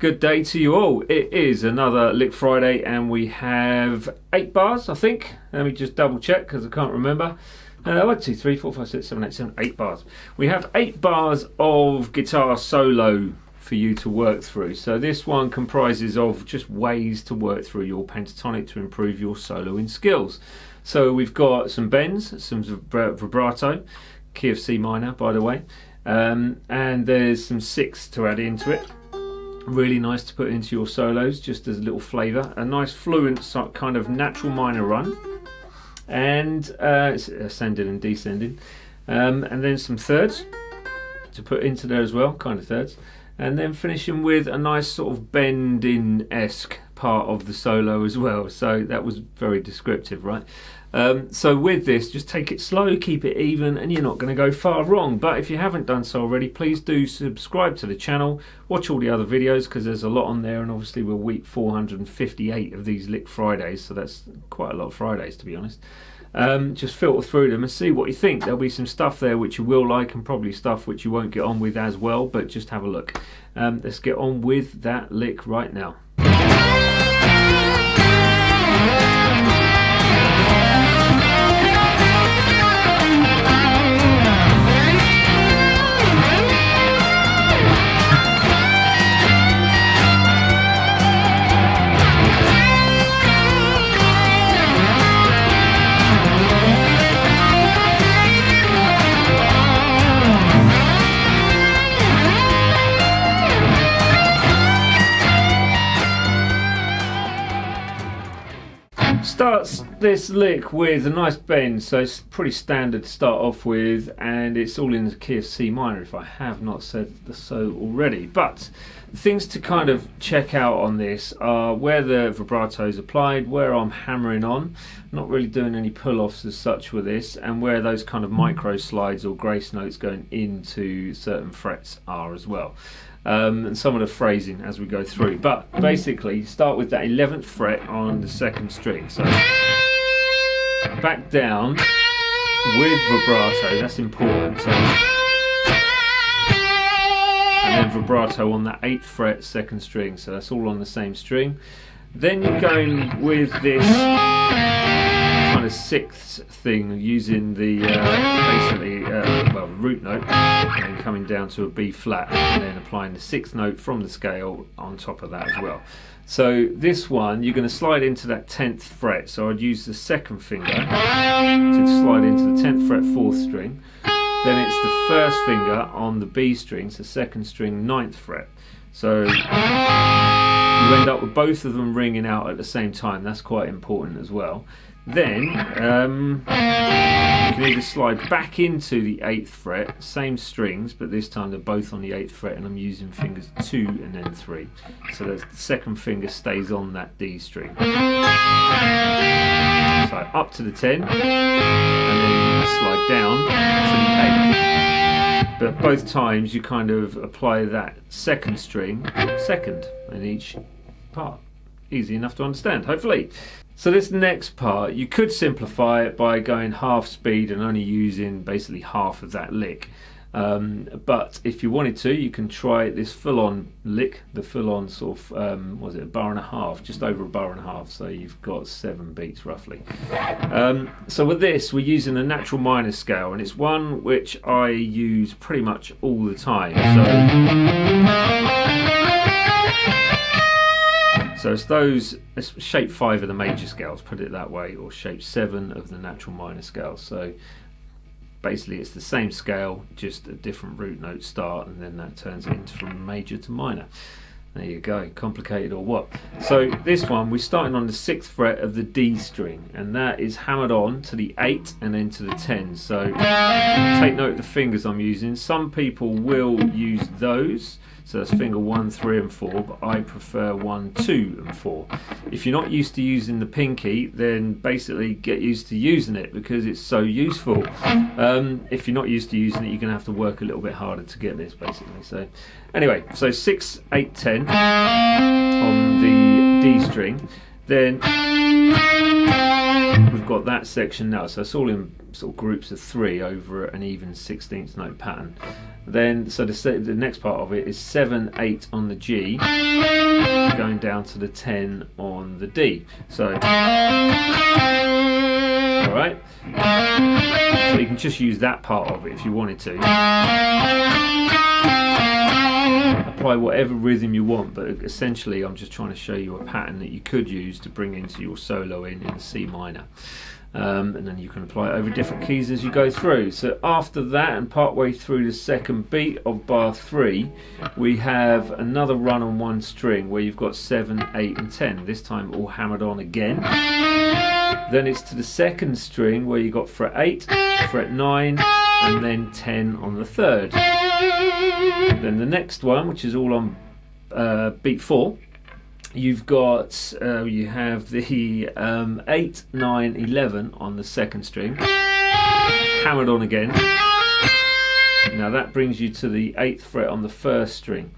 Good day to you all. It is another Lick Friday and we have 8 bars, I think. Let me just double check because I can't remember. 1, 2, 3, 4, 5, 6, 7, 8, 7, 8 bars. We have 8 bars of guitar solo for you to work through. So this one comprises of just ways to work through your pentatonic to improve your soloing skills. So we've got some bends, some vibrato, key of C minor by the way, and there's some sixths to add into it. Really nice to put into your solos, just as a little flavour. A nice fluent kind of natural minor run, and it's ascending and descending, and then some thirds to put into there as well, kind of thirds, and then finishing with a nice sort of bending-esque part of the solo as well. So that was very descriptive, right? So with this, just take it slow, keep it even, and you're not going to go far wrong. But if you haven't done so already, please do subscribe to the channel, watch all the other videos because there's a lot on there, and obviously we're week 458 of these Lick Fridays, so that's quite a lot of Fridays to be honest. Just filter through them and see what you think. There'll be some stuff there which you will like and probably stuff which you won't get on with as well, but just have a look. Let's get on with that lick right now. Starts this lick with a nice bend, so it's pretty standard to start off with, and it's all in the key of C minor if I have not said so already. But things to kind of check out on this are where the vibrato is applied, where I'm hammering on, not really doing any pull-offs as such with this, and where those kind of micro slides or grace notes going into certain frets are as well. And some of the phrasing as we go through, but basically you start with that 11th fret on the 2nd string, so back down with vibrato, that's important, so, and then vibrato on that 8th fret 2nd string, so that's all on the same string. Then you're going with this kind of 6th thing using the basically well, root note, and then coming down to a B flat, and then applying the 6th note from the scale on top of that as well. So this one you're going to slide into that 10th fret, so I'd use the 2nd finger to slide into the 10th fret 4th string, then it's the 1st finger on the B string, so 2nd string 9th fret, so you end up with both of them ringing out at the same time. That's quite important as well. Then you can either slide back into the 8th fret, same strings, but this time they're both on the 8th fret, and I'm using fingers 2 and then 3. So the 2nd finger stays on that D string. So up to the 10, and then slide down to the 8th. But both times you kind of apply that 2nd string, 2nd in each part. Easy enough to understand, hopefully. So this next part, you could simplify it by going half speed and only using basically half of that lick. But if you wanted to, you can try this full-on lick, the full-on sort of, was it a bar and a half, just over a bar and a half, so you've got 7 beats roughly. So with this, we're using a natural minor scale, and it's one which I use pretty much all the time. So it's those, it's shape 5 of the major scales, put it that way, or shape 7 of the natural minor scale. So basically it's the same scale, just a different root note start, and then that turns it into from major to minor. There you go, complicated or what? So this one, we're starting on the 6th fret of the D string, and that is hammered on to the 8 and then to the 10. So take note of the fingers I'm using. Some people will use those, so that's finger 1, 3 and 4, but I prefer 1, 2 and 4. If you're not used to using the pinky, then basically get used to using it because it's so useful. If you're not used to using it, you're going to have to work a little bit harder to get this basically. So anyway, so 6, 8, 10 on the D string, then with you've got that section now, so it's all in sort of groups of 3 over an even 16th note pattern. Then, so the next part of it is 7, 8 on the G, going down to the 10 on the D. So, alright, so you can just use that part of it if you wanted to. Apply whatever rhythm you want, but essentially I'm just trying to show you a pattern that you could use to bring into your solo in the C minor. And then you can apply it over different keys as you go through. So after that, and partway through the second beat of bar 3, we have another run on one string where you've got 7, 8 and 10, this time all hammered on again. Then it's to the second string where you've got fret 8, fret 9 and then 10 on the third. Then the next one, which is all on beat 4, you've got you have the 8, 9, 11 on the second string, hammered on again. Now that brings you to the 8th fret on the first string,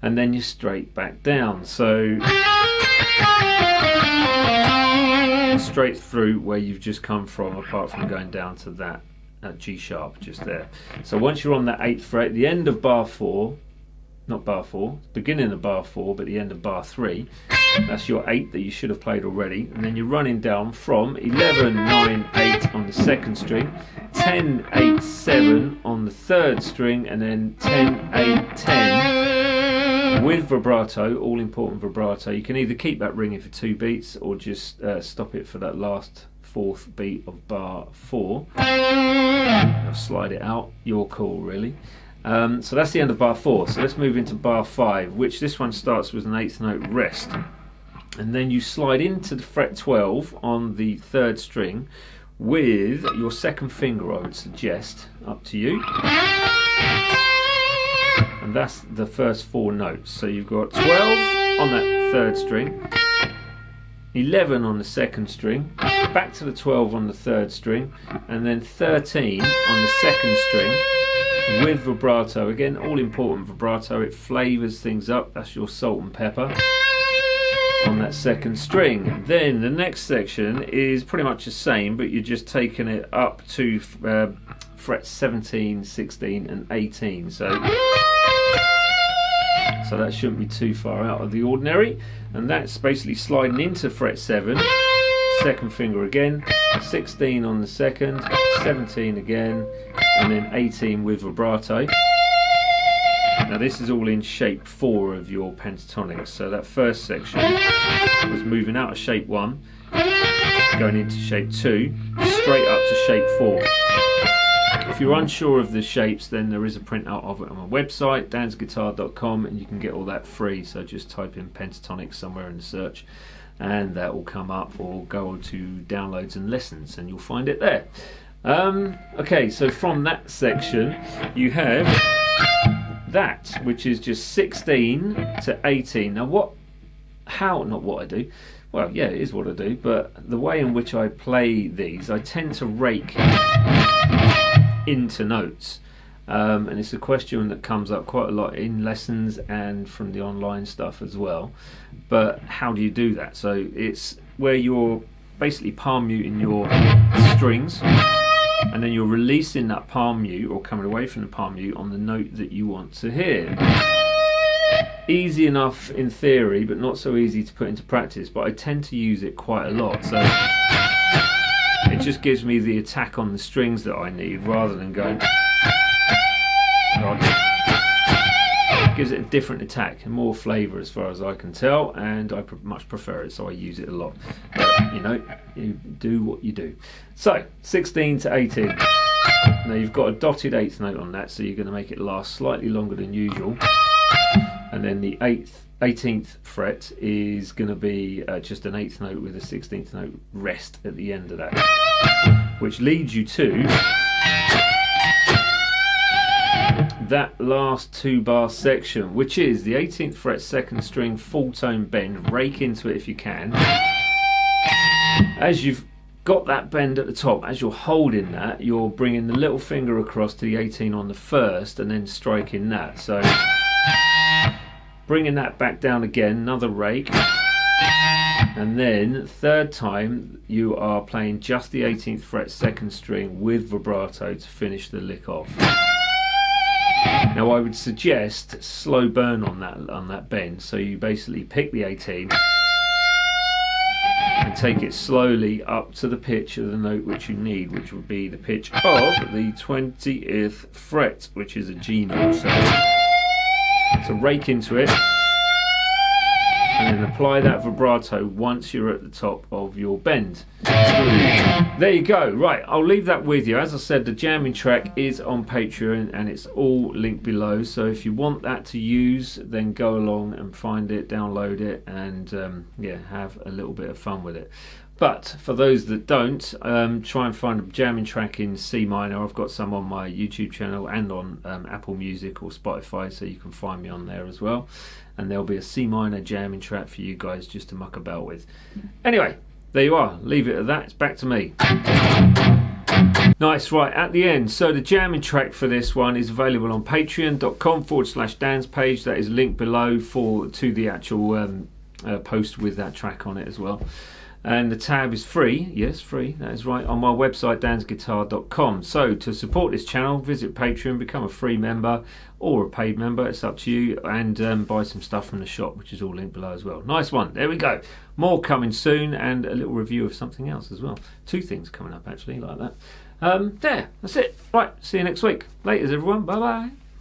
and then you're straight back down. So straight through where you've just come from, apart from going down to that G sharp just there. So once you're on that 8th fret, the end of bar 4, not bar 4, beginning of bar 4, but the end of bar 3, that's your 8 that you should have played already, and then you're running down from 11, 9, 8 on the second string, 10, 8, 7 on the third string, and then 10, 8, 10 with vibrato, all important vibrato. You can either keep that ringing for 2 beats or just stop it for that last 4th beat of bar 4. I'll slide it out, your call really. So that's the end of bar 4. So let's move into bar 5, which this one starts with an 8th note rest, and then you slide into the fret 12 on the third string with your second finger, I would suggest, up to you, and that's the first 4 notes. So you've got 12 on that third string, 11 on the second string, back to the 12 on the third string, and then 13 on the second string with vibrato. Again, all important vibrato, it flavours things up. That's your salt and pepper on that second string. Then the next section is pretty much the same, but you're just taking it up to frets 17, 16 and 18. So that shouldn't be too far out of the ordinary, and that's basically sliding into fret 7, second finger again, 16 on the second, 17 again, and then 18 with vibrato. Now this is all in shape 4 of your pentatonic, so that first section was moving out of shape 1, going into shape 2, straight up to shape 4. If you're unsure of the shapes, then there is a printout of it on my website, dansguitar.com, and you can get all that free. So just type in pentatonic somewhere in the search and that will come up, or go to downloads and lessons and you'll find it there. Okay, so from that section you have that, which is just 16 to 18. Now not what I do, well yeah, it is what I do, but the way in which I play these, I tend to rake into notes, and it's a question that comes up quite a lot in lessons and from the online stuff as well. But how do you do that? So it's where you're basically palm muting your strings, and then you're releasing that palm mute, or coming away from the palm mute, on the note that you want to hear. Easy enough in theory, but not so easy to put into practice, but I tend to use it quite a lot. So it just gives me the attack on the strings that I need, rather than going. It gives it a different attack and more flavour as far as I can tell, and I much prefer it, so I use it a lot. But you know, you do what you do. So 16 to 18. Now you've got a dotted 8th note on that, so you're going to make it last slightly longer than usual. And then the 18th fret is going to be just an 8th note with a 16th note rest at the end of that, which leads you to that last 2-bar section, which is the 18th fret second string full tone bend. Rake into it if you can. As you've got that bend at the top, as you're holding that, you're bringing the little finger across to the 18 on the first and then striking that. So bringing that back down again, another rake, And then third time you are playing just the 18th fret second string with vibrato to finish the lick off. Now I would suggest slow burn on that bend, so you basically pick the 18 and take it slowly up to the pitch of the note which you need, which would be the pitch of the 20th fret, which is a G note. So rake into it and then apply that vibrato once you're at the top of your bend. There you go. Right, I'll leave that with you. As I said, the jamming track is on Patreon and it's all linked below, so if you want that to use, then go along and find it, download it, and yeah, have a little bit of fun with it. But for those that don't, try and find a jamming track in C minor. I've got some on my YouTube channel and on Apple Music or Spotify, so you can find me on there as well. And there'll be a C minor jamming track for you guys just to muck about with. Anyway, there you are. Leave it at that. It's back to me. Nice, right, at the end. So the jamming track for this one is available on patreon.com/Dan's page. That is linked below to the actual post with that track on it as well. And the tab is free, yes, free, that is right, on my website dansguitar.com. So to support this channel, visit Patreon, become a free member or a paid member, it's up to you, and buy some stuff from the shop, which is all linked below as well. Nice one, there we go. More coming soon, and a little review of something else as well. 2 things coming up actually like that. There, that's it. Right, see you next week. Laters everyone, bye bye.